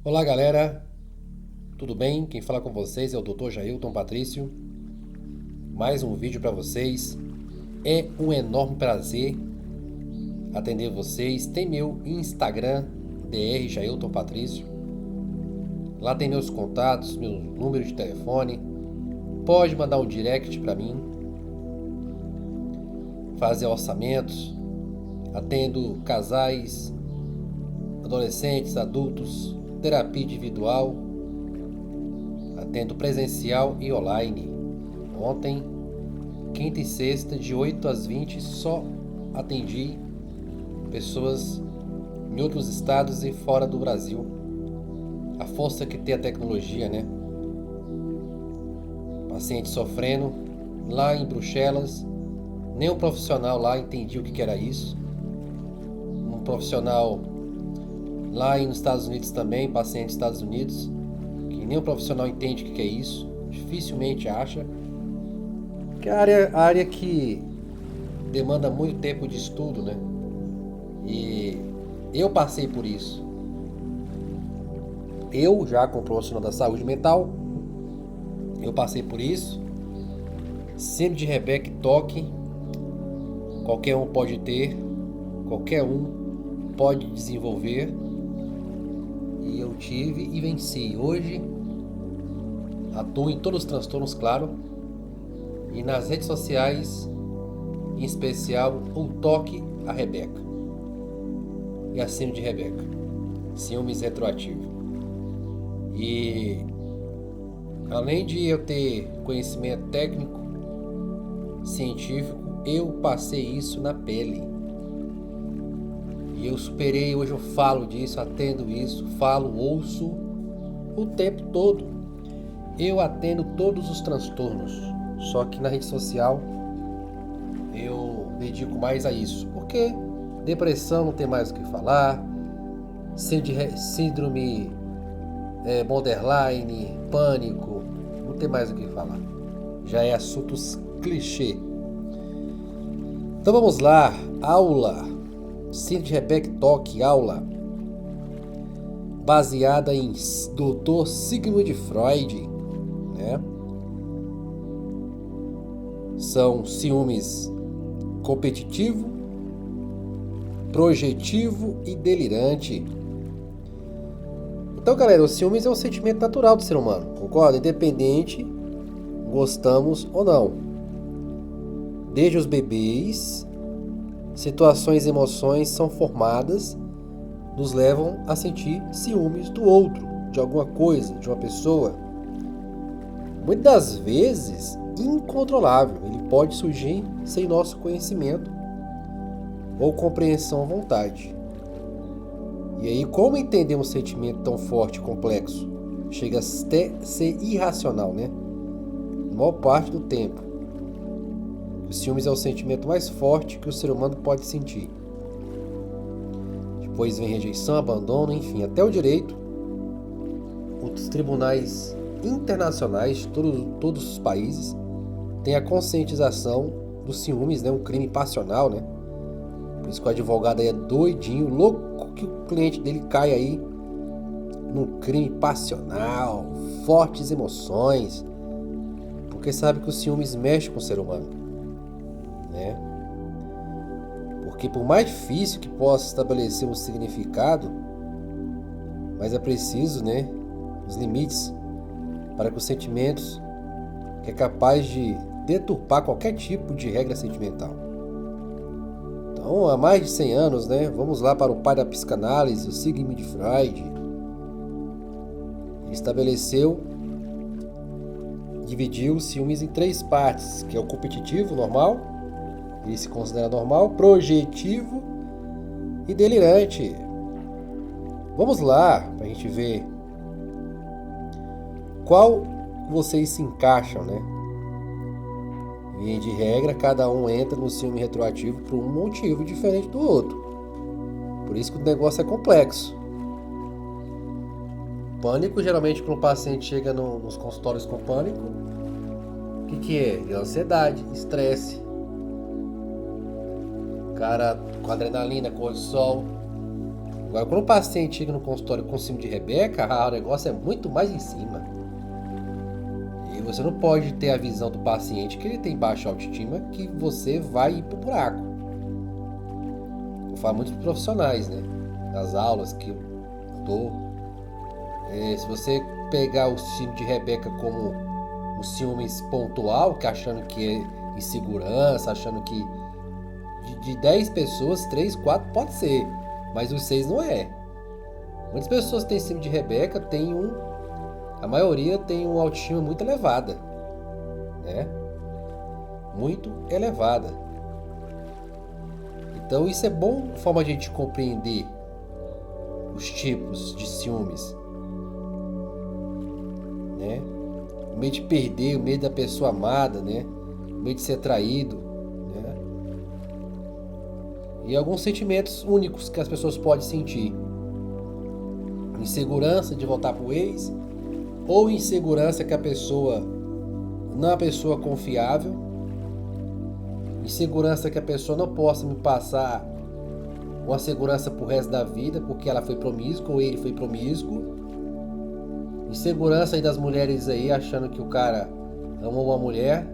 Olá galera, tudo bem? Quem fala com vocês é o Dr. Jailton Patrício. Mais um vídeo para vocês. É um enorme prazer atender vocês. Tem meu Instagram, Dr. Jailton Patrício. Lá tem meus contatos, meu número de telefone. Pode mandar um direct para mim. Fazer orçamentos. Atendo casais, adolescentes, adultos, terapia individual. Atendo presencial e online. Ontem, quinta e sexta, de 8 às 20, só atendi pessoas em outros estados e fora do Brasil. A força que tem a tecnologia, né? Paciente sofrendo lá em Bruxelas. Nem um profissional lá entendia o que era isso. Um profissional lá nos Estados Unidos também, paciente dos Estados Unidos, que nem um profissional entende o que é isso. Dificilmente acha. Que é a área que demanda muito tempo de estudo, né? E eu passei por isso. Eu já como profissional da saúde mental, eu passei por isso. Síndrome de Rebecca toque, qualquer um pode ter, qualquer um pode desenvolver. E eu tive e venci. Hoje atuo em todos os transtornos, claro. E nas redes sociais, em especial, o toque a Rebeca. E a síndrome de Rebeca. Ciúmes retroativo. E além de eu ter conhecimento técnico, científico, eu passei isso na pele. E eu superei, hoje eu falo disso, atendo isso, falo, ouço o tempo todo. Eu atendo todos os transtornos, só que na rede social eu dedico mais a isso, porque depressão não tem mais o que falar, síndrome borderline, pânico, não tem mais o que falar. Já é assuntos clichê. Então vamos lá, aula. Síndrome de Rebecca toque, aula. Baseada em Dr. Sigmund Freud, né? São ciúmes competitivo, projetivo e delirante. Então, galera, o ciúmes é um sentimento natural do ser humano, concorda? Independente, gostamos ou não. Desde os bebês, situações e emoções são formadas, nos levam a sentir ciúmes do outro, de alguma coisa, de uma pessoa. Muitas das vezes, incontrolável, ele pode surgir sem nosso conhecimento ou compreensão à vontade. E aí, como entender um sentimento tão forte e complexo? Chega até a ser irracional, né? Na maior parte do tempo. O ciúmes é o sentimento mais forte que o ser humano pode sentir. Depois vem rejeição, abandono, enfim, até o direito. Os tribunais internacionais de todos os países têm a conscientização dos ciúmes, né? Um crime passional, né? Por isso que o advogado aí é doidinho, louco que o cliente dele caia aí no crime passional, fortes emoções, porque sabe que o ciúmes mexe com o ser humano, né? Porque por mais difícil que possa estabelecer um significado, mas é preciso, né, os limites para que os sentimentos que é capaz de deturpar qualquer tipo de regra sentimental. Então, há mais de 100 anos, né, vamos lá para o pai da psicanálise, o Sigmund Freud. Ele estabeleceu, dividiu os ciúmes em 3 partes, que é o competitivo, normal, ele se considera normal, projetivo e delirante. Vamos lá, para a gente ver qual vocês se encaixam, né? Via de regra, cada um entra no ciúme retroativo por um motivo diferente do outro. Por isso que o negócio é complexo. Pânico, geralmente quando o paciente chega nos consultórios com pânico, o que é? É ansiedade, estresse. O cara com adrenalina, cortisol. Agora, quando o paciente chega no consultório com síndrome de Rebeca, o negócio é muito mais em cima. E você não pode ter a visão do paciente que ele tem baixa autoestima, que você vai ir pro buraco. Eu falo muito dos profissionais, né? Nas aulas que eu dou. Se você pegar o síndrome de Rebeca como um ciúmes pontual, que achando que é insegurança, achando que de 10 pessoas, 3, 4 pode ser, mas os 6 não é. Muitas pessoas que têm síndrome de Rebeca a maioria tem uma autoestima muito elevada, né? Muito elevada. Então isso é bom, forma de a gente compreender os tipos de ciúmes, né? O medo de perder, o medo da pessoa amada, né? O medo de ser traído, né? E alguns sentimentos únicos que as pessoas podem sentir: insegurança de voltar pro ex, ou insegurança que a pessoa não é uma pessoa confiável, insegurança que a pessoa não possa me passar uma segurança pro resto da vida porque ela foi promíscua ou ele foi promíscuo, insegurança aí das mulheres aí achando que o cara amou uma mulher,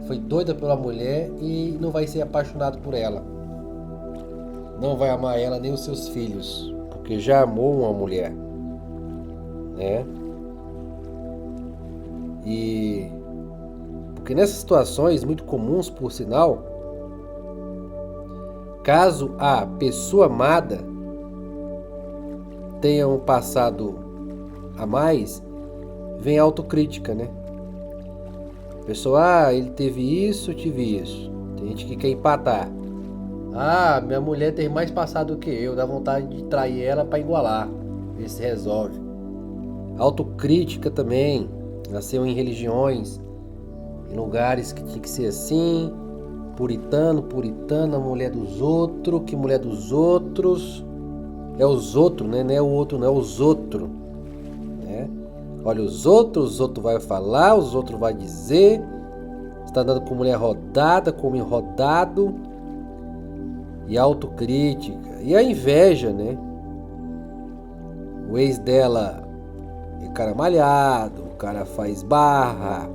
foi doida pela mulher e não vai ser apaixonado por ela, não vai amar ela nem os seus filhos porque já amou uma mulher, né? E porque nessas situações muito comuns, por sinal, caso a pessoa amada tenha um passado a mais, vem a autocrítica, né? A pessoa, ele teve isso, eu tive isso. Tem gente que quer empatar. Minha mulher tem mais passado do que eu, dá vontade de trair ela para igualar, ver se resolve. Autocrítica também. Nasceu em religiões, em lugares que tinha que ser assim, puritana, mulher dos outros, que mulher dos outros, é os outros, né? Não é o outro, não é os outros, né? Olha os outros vai falar, os outros vai dizer, você tá andando com mulher rodada, com homem rodado, e autocrítica, e a inveja, né? O ex dela é cara malhado, o cara faz barra,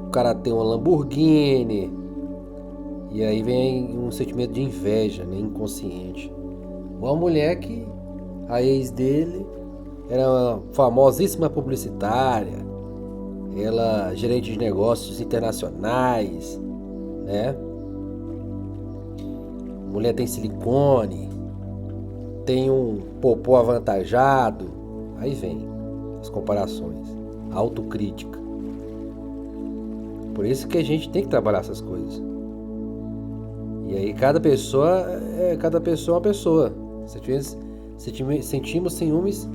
o cara tem uma Lamborghini, e aí vem um sentimento de inveja, né, inconsciente. Uma mulher que a ex dele era uma famosíssima publicitária, ela gerente de negócios internacionais, né? A mulher tem silicone, tem um popô avantajado, aí vem as comparações, a autocrítica. Por isso que a gente tem que trabalhar essas coisas. E aí cada pessoa é uma pessoa. Sentimos ciúmes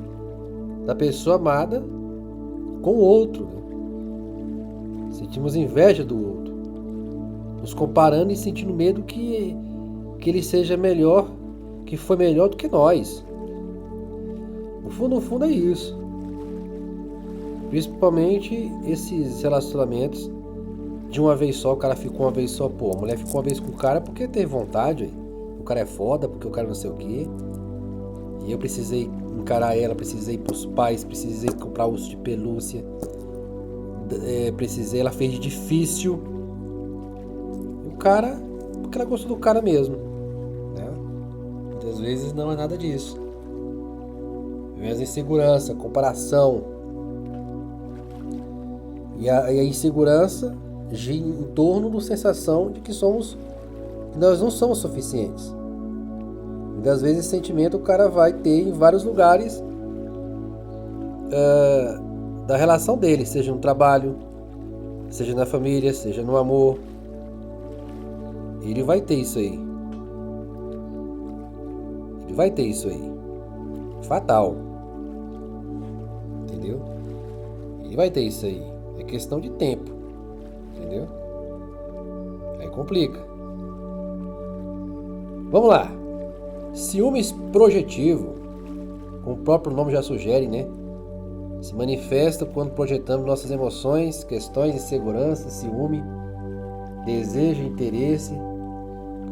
da pessoa amada com o outro, né? Sentimos inveja do outro, nos comparando e sentindo medo que ele seja melhor, que foi melhor do que nós. No fundo é isso. Principalmente esses relacionamentos de uma vez só, o cara ficou uma vez só, pô, a mulher ficou uma vez com o cara porque teve vontade, aí. O cara é foda, porque o cara não sei o quê. E eu precisei encarar ela, precisei ir pros pais, precisei comprar urso de pelúcia, ela fez de difícil. O cara, porque ela gostou do cara mesmo, né? Muitas vezes não é nada disso. Vem as insegurança, comparação. E a insegurança gira em torno da sensação de que nós não somos suficientes. Muitas vezes esse sentimento o cara vai ter em vários lugares da relação dele, seja no trabalho, seja na família, seja no amor. Ele vai ter isso aí. Ele vai ter isso aí. Fatal. Entendeu? Ele vai ter isso aí. É questão de tempo. Entendeu? Aí complica. Vamos lá. Ciúmes projetivo, como o próprio nome já sugere, né? Se manifesta quando projetamos nossas emoções, questões de insegurança, ciúme, desejo, interesse.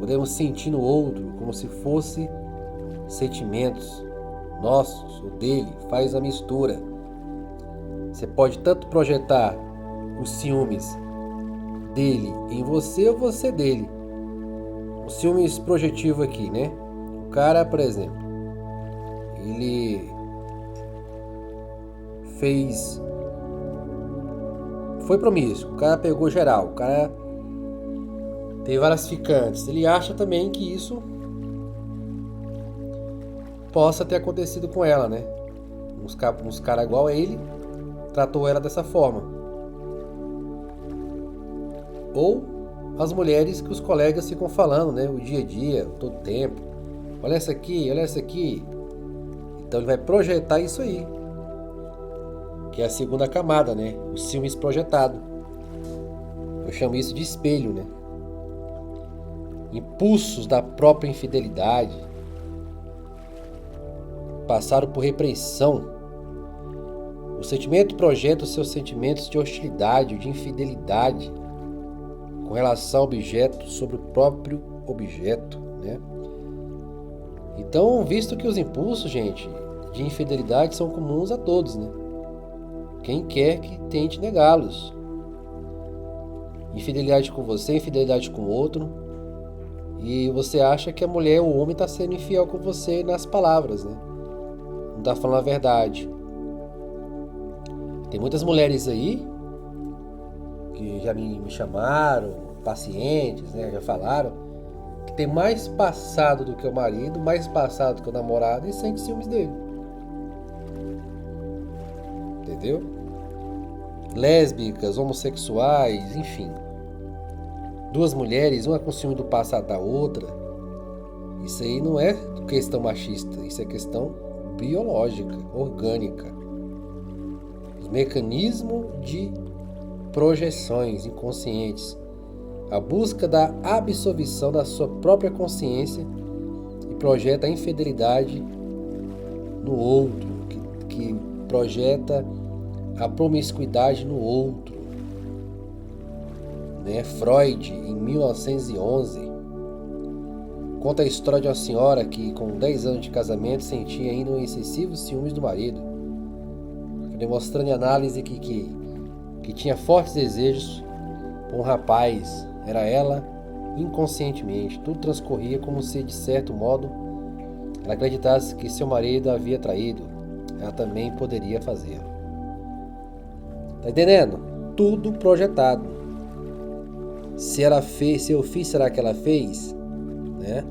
Podemos sentir no outro como se fosse sentimentos nossos ou dele, faz a mistura. Você pode tanto projetar os ciúmes dele em você ou você dele. O ciúmes projetivo aqui, né? O cara, por exemplo, ele foi promíscuo, o cara pegou geral, o cara teve várias ficantes. Ele acha também que isso possa ter acontecido com ela, né? Uns caras igual a ele tratou ela dessa forma. Ou as mulheres que os colegas ficam falando, né? O dia a dia, todo tempo. Olha essa aqui, olha essa aqui. Então ele vai projetar isso aí. Que é a segunda camada, né? O ciúmes projetado. Eu chamo isso de espelho, né? Impulsos da própria infidelidade passaram por repressão. O sentimento projeta os seus sentimentos de hostilidade, de infidelidade com relação ao objeto sobre o próprio objeto, né? Então, visto que os impulsos, gente, de infidelidade são comuns a todos, né? Quem quer que tente negá-los. Infidelidade com você, infidelidade com o outro. E você acha que a mulher ou o homem está sendo infiel com você nas palavras, né? Não está falando a verdade. Tem muitas mulheres aí que já me chamaram, pacientes, né? Já falaram que tem mais passado do que o marido, mais passado do que o namorado e sente ciúmes dele. Entendeu? Lésbicas, homossexuais, enfim. Duas mulheres, uma com ciúme do passado da outra. Isso aí não é questão machista, isso é questão biológica, orgânica. Os mecanismos de projeções inconscientes. A busca da absolvição da sua própria consciência e projeta a infidelidade no outro, que projeta a promiscuidade no outro. Né? Freud, em 1911, conta a história de uma senhora que, com 10 anos de casamento, sentia ainda um excessivo ciúmes do marido, demonstrando em análise que tinha fortes desejos por um rapaz. Era ela, inconscientemente. Tudo transcorria como se, de certo modo, ela acreditasse que seu marido a havia traído. Ela também poderia fazer. Tá entendendo? Tudo projetado. Se ela fez, se eu fiz, será que ela fez? Né?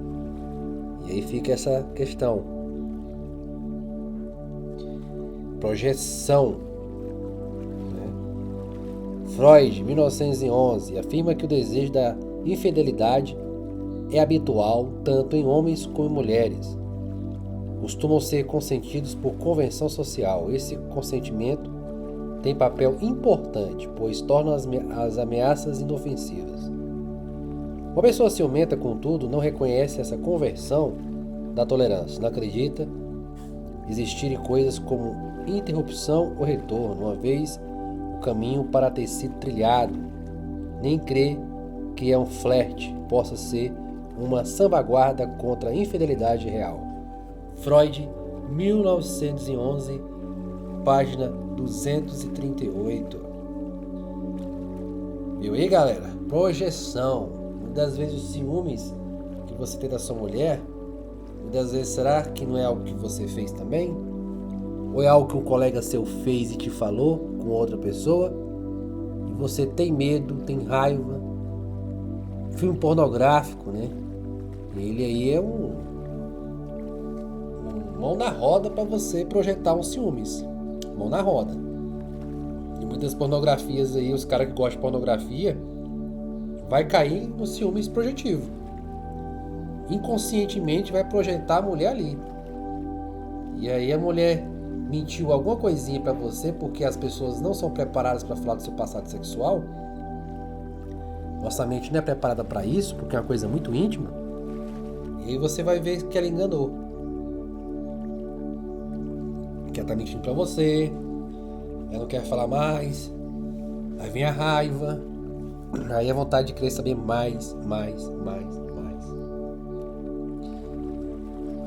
E aí fica essa questão. Projeção. Freud, 1911, afirma que o desejo da infidelidade é habitual tanto em homens como em mulheres. Costumam ser consentidos por convenção social. Esse consentimento tem papel importante, pois torna as ameaças inofensivas. Uma pessoa ciumenta, contudo, não reconhece essa conversão da tolerância, não acredita existirem coisas como interrupção ou retorno, uma vez o caminho para ter sido trilhado, nem crê que é um flerte, possa ser uma salvaguarda contra a infidelidade real. Freud, 1911, página 238. Viu aí, galera? Projeção. Muitas vezes os ciúmes que você tem da sua mulher, muitas vezes será que não é algo que você fez também? Ou é algo que um colega seu fez e te falou com outra pessoa? E você tem medo, tem raiva. Filme pornográfico, né? Ele aí é um mão na roda para você projetar um ciúmes. Mão na roda. E muitas pornografias aí, os caras que gostam de pornografia, vai cair no ciúmes projetivo. Inconscientemente vai projetar a mulher ali. E aí a mulher mentiu alguma coisinha pra você porque as pessoas não são preparadas para falar do seu passado sexual. Nossa mente não é preparada para isso porque é uma coisa muito íntima. E aí você vai ver que ela enganou. Que ela tá mentindo pra você. Ela não quer falar mais. Aí vem a raiva. Aí a vontade de querer saber mais.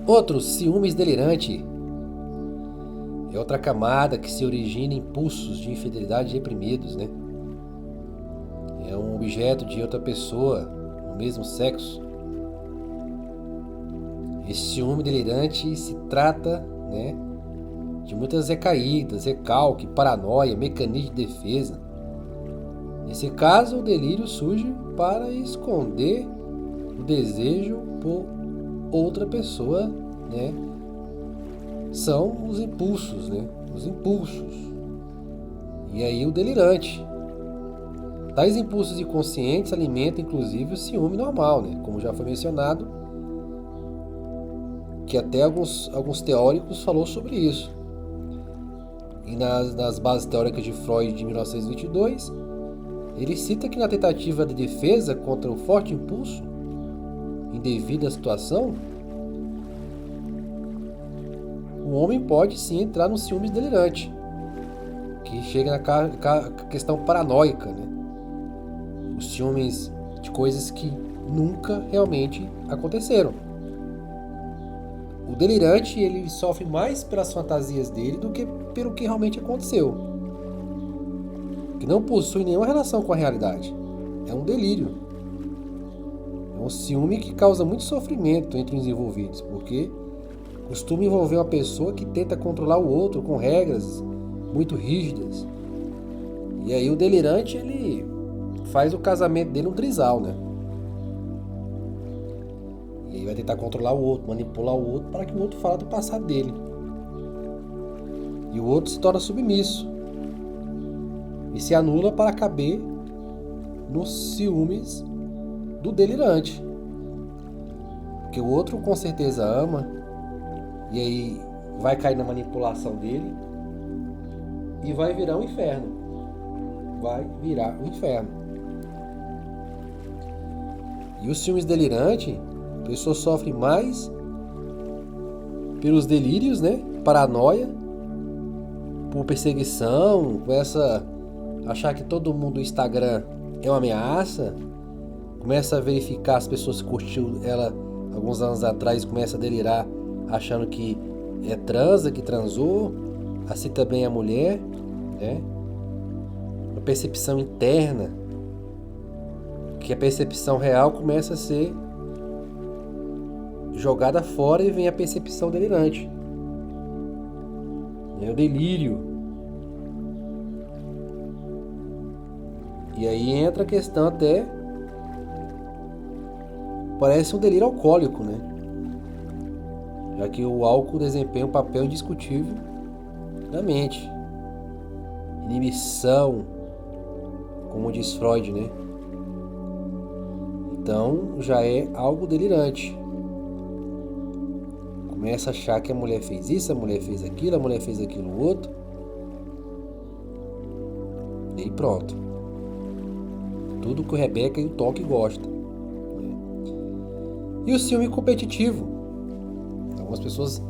Outro, ciúmes delirante. É outra camada que se origina em impulsos de infidelidade reprimidos, né? É um objeto de outra pessoa, do mesmo sexo. Esse ciúme delirante se trata, né, de muitas recaídas, recalque, paranoia, mecanismo de defesa. Nesse caso, o delírio surge para esconder o desejo por outra pessoa, né? São os impulsos, né? Os impulsos. E aí o delirante. Tais impulsos inconscientes alimentam inclusive o ciúme normal, né? Como já foi mencionado, que até alguns teóricos falou sobre isso. E nas bases teóricas de Freud de 1922, ele cita que na tentativa de defesa contra o forte impulso em devida situação, o homem pode sim entrar no ciúmes delirante, que chega na questão paranoica, né? Os ciúmes de coisas que nunca realmente aconteceram. O delirante, ele sofre mais pelas fantasias dele do que pelo que realmente aconteceu, que não possui nenhuma relação com a realidade. É um delírio. É um ciúme que causa muito sofrimento entre os envolvidos, porque costuma envolver uma pessoa que tenta controlar o outro com regras muito rígidas. E aí o delirante, ele faz o casamento dele um trisal, né? E aí vai tentar controlar o outro, manipular o outro para que o outro fale do passado dele. E o outro se torna submisso e se anula para caber nos ciúmes do delirante. Porque o outro com certeza ama, e aí vai cair na manipulação dele e vai virar um inferno. Vai virar um inferno. E os ciúmes delirantes, a pessoa sofre mais pelos delírios, né? Paranoia, por perseguição, começa a achar que todo mundo do Instagram é uma ameaça, começa a verificar as pessoas que curtiu ela alguns anos atrás, começa a delirar achando que é transa, que transou, assim também a mulher, né? Uma percepção interna, que a percepção real começa a ser jogada fora e vem a percepção delirante. É o delírio. E aí entra a questão até, parece um delírio alcoólico, né? Já que o álcool desempenha um papel indiscutível na mente. Inibição, como diz Freud, né? Então já é algo delirante. Começa a achar que a mulher fez isso, a mulher fez aquilo outro. E aí pronto. Tudo que o Rebeca e o Toque gostam. E o ciúme competitivo. Algumas pessoas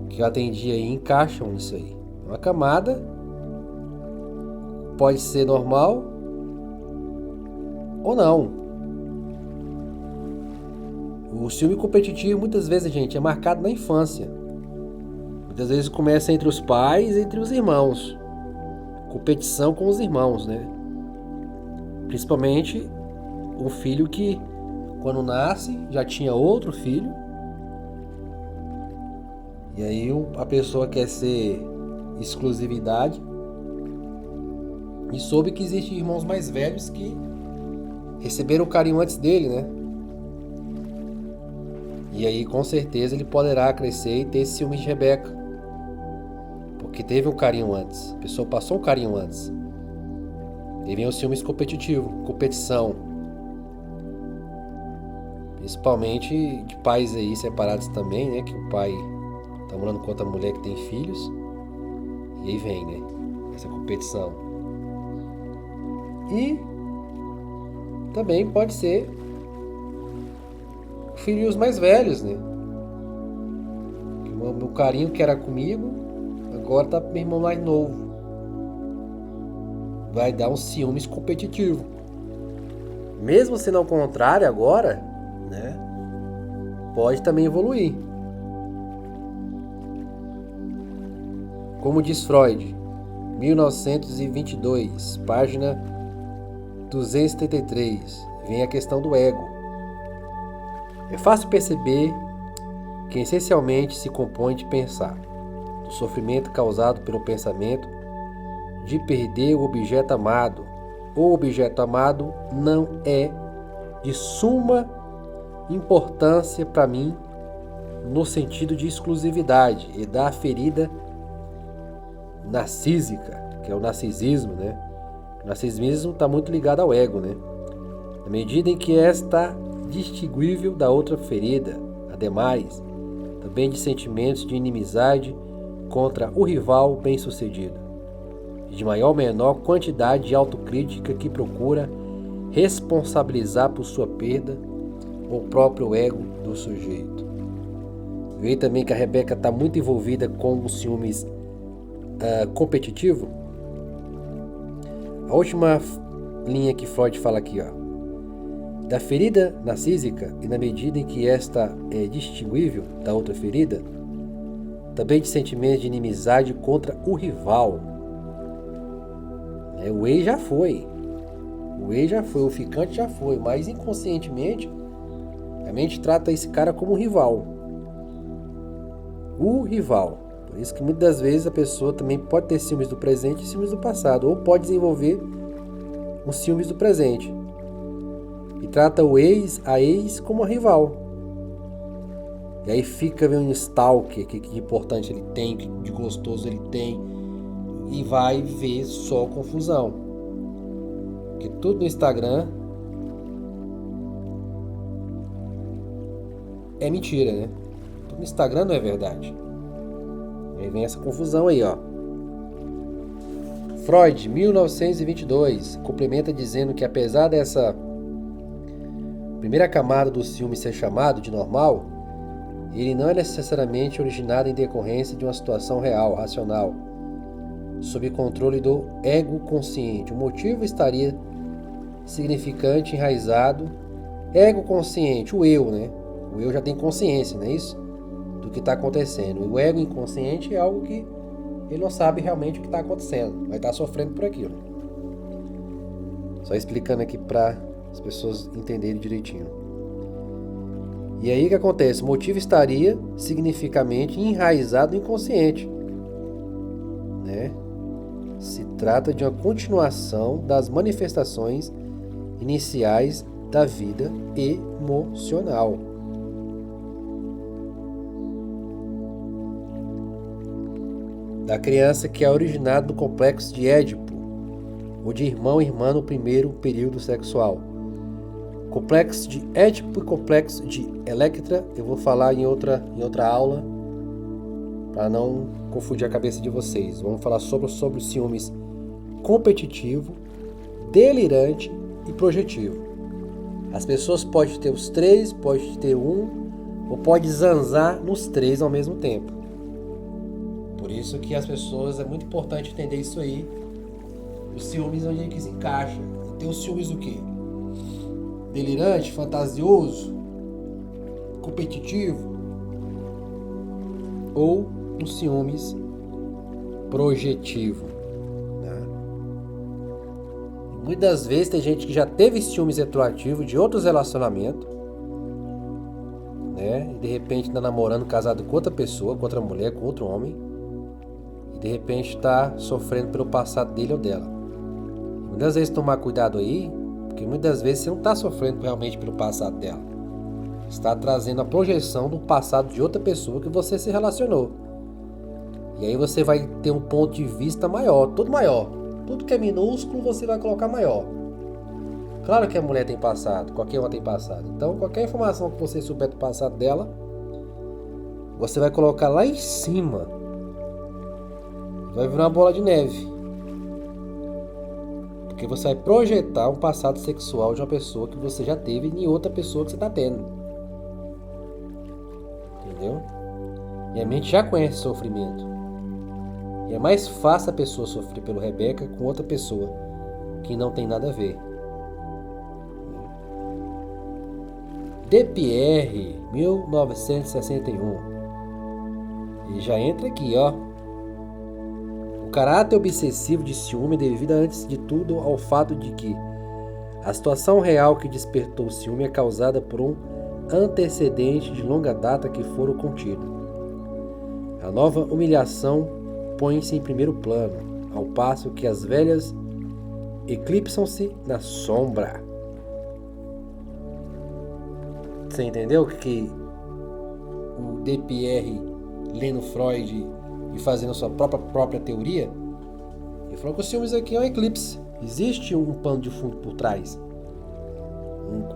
que eu atendi aí encaixam nisso aí. Uma camada pode ser normal ou não. O ciúme competitivo muitas vezes, gente, é marcado na infância. Muitas vezes começa entre os pais e entre os irmãos. Competição com os irmãos, né? Principalmente o filho que, quando nasce, já tinha outro filho. E aí a pessoa quer ser exclusividade. E soube que existem irmãos mais velhos que receberam o carinho antes dele, né? E aí com certeza ele poderá crescer e ter esse ciúme de Rebeca. Porque teve um carinho antes. A pessoa passou um carinho antes. E vem o ciúmes competitivo, competição. Principalmente de pais aí separados também, né? Que o pai tá morando com outra mulher que tem filhos. E aí vem, né? Essa competição. E também pode ser filhos mais velhos, né? O meu carinho que era comigo, agora tá pro meu irmão mais novo. Vai dar um ciúmes competitivo. Mesmo sendo ao contrário agora, né? Pode também evoluir. Como diz Freud, 1922, página 233, vem a questão do ego. É fácil perceber que essencialmente se compõe de pensar, do sofrimento causado pelo pensamento de perder o objeto amado. O objeto amado não é de suma importância para mim no sentido de exclusividade e da ferida narcísica, que é o narcisismo, né? O narcisismo está muito ligado ao ego, né? Na medida em que esta distinguível da outra ferida, ademais, também de sentimentos de inimizade contra o rival bem-sucedido, e de maior ou menor quantidade de autocrítica que procura responsabilizar por sua perda o próprio ego do sujeito. Veio também que a Rebeca está muito envolvida com os ciúmes competitivo. A última linha que Freud fala aqui, ó. Da ferida narcísica, e na medida em que esta é distinguível da outra ferida, também de sentimentos de inimizade contra o rival. O ex já foi. O ficante já foi, mas inconscientemente a mente trata esse cara como um rival. O rival. Por isso que muitas das vezes a pessoa também pode ter ciúmes do presente e ciúmes do passado, ou pode desenvolver os ciúmes do presente. E trata a ex como a rival. E aí fica vendo um stalker, que importante ele tem, que de gostoso ele tem, e vai ver só confusão. Porque tudo no Instagram é mentira, né? Tudo no Instagram não é verdade. Aí vem essa confusão aí, ó. Freud, 1922, complementa dizendo que apesar dessa primeira camada do ciúme ser chamado de normal, ele não é necessariamente originado em decorrência de uma situação real, racional, sob controle do ego consciente. O motivo estaria significante, enraizado. Ego consciente, o eu, né? O eu já tem consciência, não é isso? Do que está acontecendo. O ego inconsciente é algo que ele não sabe realmente o que está acontecendo, vai estar sofrendo por aquilo. Só explicando aqui para as pessoas entenderem direitinho. E aí o que acontece? O motivo estaria significativamente enraizado no inconsciente, né? Se trata de uma continuação das manifestações iniciais da vida emocional. Da criança que é originada do complexo de Édipo, ou de irmão e irmã no primeiro período sexual. Complexo de Édipo e complexo de Electra, eu vou falar em outra aula, para não confundir a cabeça de vocês. Vamos falar sobre os ciúmes competitivo, delirante e projetivo. As pessoas podem ter os três, pode ter um, ou pode zanzar nos três ao mesmo tempo. Por isso que as pessoas, é muito importante entender isso aí. Os ciúmes onde é que se encaixa. Tem os ciúmes do quê? Delirante, fantasioso, competitivo, ou os ciúmes projetivo. Né? Muitas vezes tem gente que já teve ciúmes retroativo de outros relacionamentos, né? E de repente está namorando, casado com outra pessoa, com outra mulher, com outro homem, e de repente está sofrendo pelo passado dele ou dela. Muitas vezes tomar cuidado aí, porque muitas vezes você não está sofrendo realmente pelo passado dela. Você está trazendo a projeção do passado de outra pessoa que você se relacionou. E aí você vai ter um ponto de vista maior, tudo maior. Tudo que é minúsculo você vai colocar maior. Claro que a mulher tem passado, qualquer uma tem passado. Então qualquer informação que você souber do passado dela, você vai colocar lá em cima. Vai virar uma bola de neve. Porque você vai projetar um passado sexual de uma pessoa que você já teve em outra pessoa que você está tendo. Entendeu? E a mente já conhece o sofrimento. E é mais fácil a pessoa sofrer pelo Rebeca com outra pessoa que não tem nada a ver. Depierre, 1961. Ele já entra aqui, ó. caráter obsessivo de ciúme é devido, antes de tudo, ao fato de que a situação real que despertou o ciúme é causada por um antecedente de longa data que fora contido. A nova humilhação põe-se em primeiro plano, ao passo que as velhas eclipsam-se na sombra. Você entendeu que o DPR, lendo Freud e fazendo sua própria teoria, ele falou que os ciúmes aqui é um eclipse. Existe um pano de fundo por trás.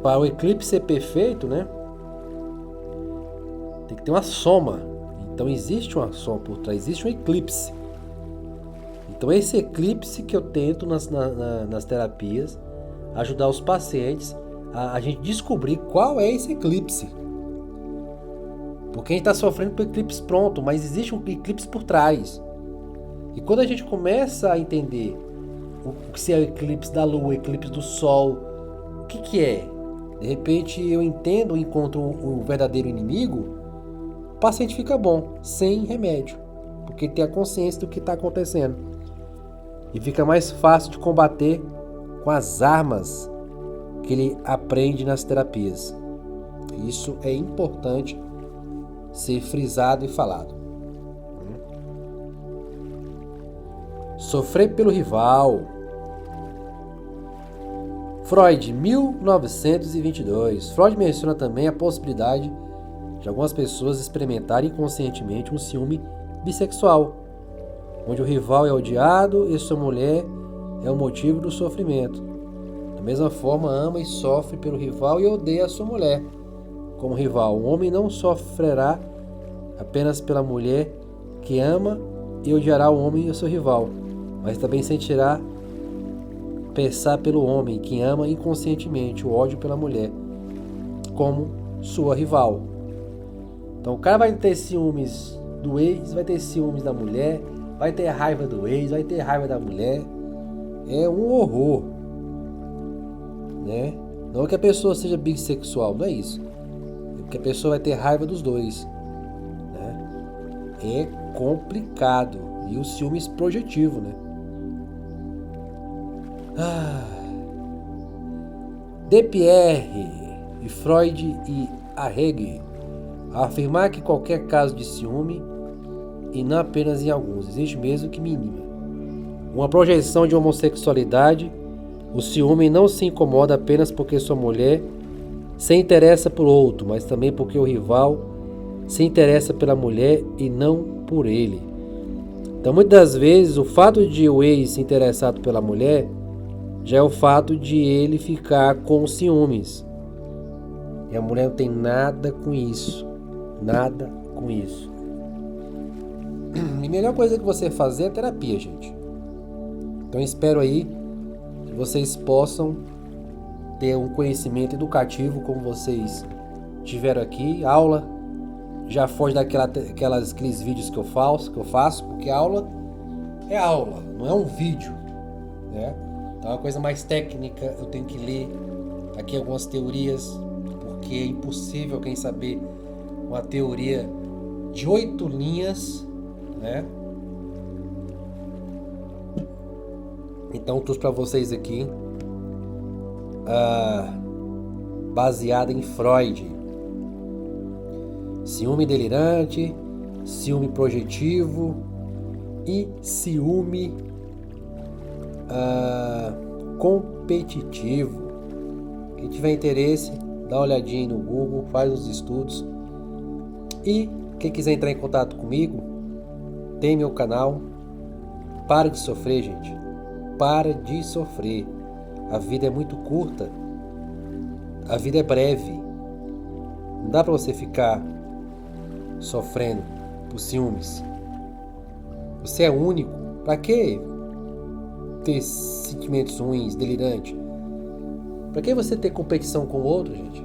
Para o eclipse ser perfeito, né? Tem que ter uma soma. Então existe uma soma por trás, existe um eclipse. Então esse eclipse que eu tento nas terapias ajudar os pacientes a gente descobrir qual é esse eclipse. Porque a gente está sofrendo por eclipse pronto, mas existe um eclipse por trás. E quando a gente começa a entender o que é o eclipse da lua, o eclipse do sol, o que é? De repente eu entendo, encontro o verdadeiro inimigo, o paciente fica bom, sem remédio, porque tem a consciência do que está acontecendo. E fica mais fácil de combater com as armas que ele aprende nas terapias. Isso é importante ser frisado e falado. Sofrer pelo rival. Freud, 1922. Freud menciona também a possibilidade de algumas pessoas experimentarem inconscientemente um ciúme bissexual, onde o rival é odiado e sua mulher é o motivo do sofrimento. Da mesma forma, ama e sofre pelo rival e odeia a sua mulher como rival. Um homem não sofrerá apenas pela mulher que ama e odiará o homem e o seu rival, mas também sentirá pensar pelo homem que ama inconscientemente o ódio pela mulher como sua rival. Então o cara vai ter ciúmes do ex, vai ter ciúmes da mulher, vai ter raiva do ex, vai ter raiva da mulher. É um horror, né? Não que a pessoa seja bissexual, não é isso. É porque a pessoa vai ter raiva dos dois, né? É complicado. E o ciúmes projetivo, né? DPR e Freud e Arrege a afirmar que qualquer caso de ciúme, e não apenas em alguns, existe mesmo que mínima uma projeção de homossexualidade. O ciúme não se incomoda apenas porque sua mulher se interessa por outro, mas também porque o rival se interessa pela mulher e não por ele. Então, muitas das vezes, o fato de o ex se interessado pela mulher já é o fato de ele ficar com ciúmes. E a mulher não tem nada com isso. Nada com isso. E a melhor coisa que você fazer é terapia, gente. Então espero aí que vocês possam ter um conhecimento educativo como vocês tiveram aqui. Aula já foge aqueles vídeos que eu faço, porque aula é aula, não é um vídeo, né? Então é uma coisa mais técnica, eu tenho que ler aqui algumas teorias, porque é impossível quem saber uma teoria de 8 linhas, né? Então trouxe para vocês aqui baseada em Freud. Ciúme delirante, ciúme projetivo e ciúme competitivo. Quem tiver interesse, dá uma olhadinha aí no Google, faz os estudos. E quem quiser entrar em contato comigo, tem meu canal. Para de sofrer, gente. Para de sofrer. A vida é muito curta. A vida é breve. Não dá para você ficar sofrendo por ciúmes. Você é único. Para que ter sentimentos ruins, delirantes? Para que você ter competição com o outro, gente?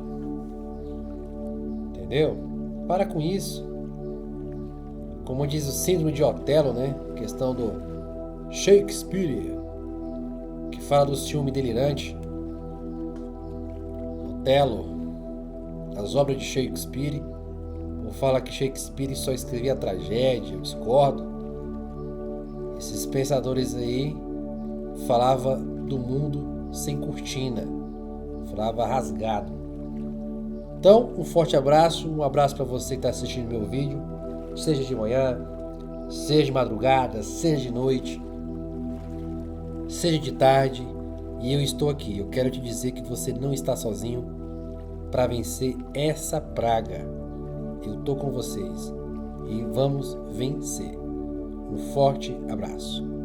Entendeu? Para com isso. Como diz o síndrome de Otelo, né? Questão do Shakespeare, que fala do ciúme delirante. Otelo, as obras de Shakespeare, ou fala que Shakespeare só escrevia tragédia. Eu discordo. Esses pensadores aí falava do mundo sem cortina, falava rasgado. Então, um forte abraço, um abraço para você que está assistindo meu vídeo, seja de manhã, seja de madrugada, seja de noite, seja de tarde, e eu estou aqui. Eu quero te dizer que você não está sozinho para vencer essa praga. Eu estou com vocês e vamos vencer. Um forte abraço.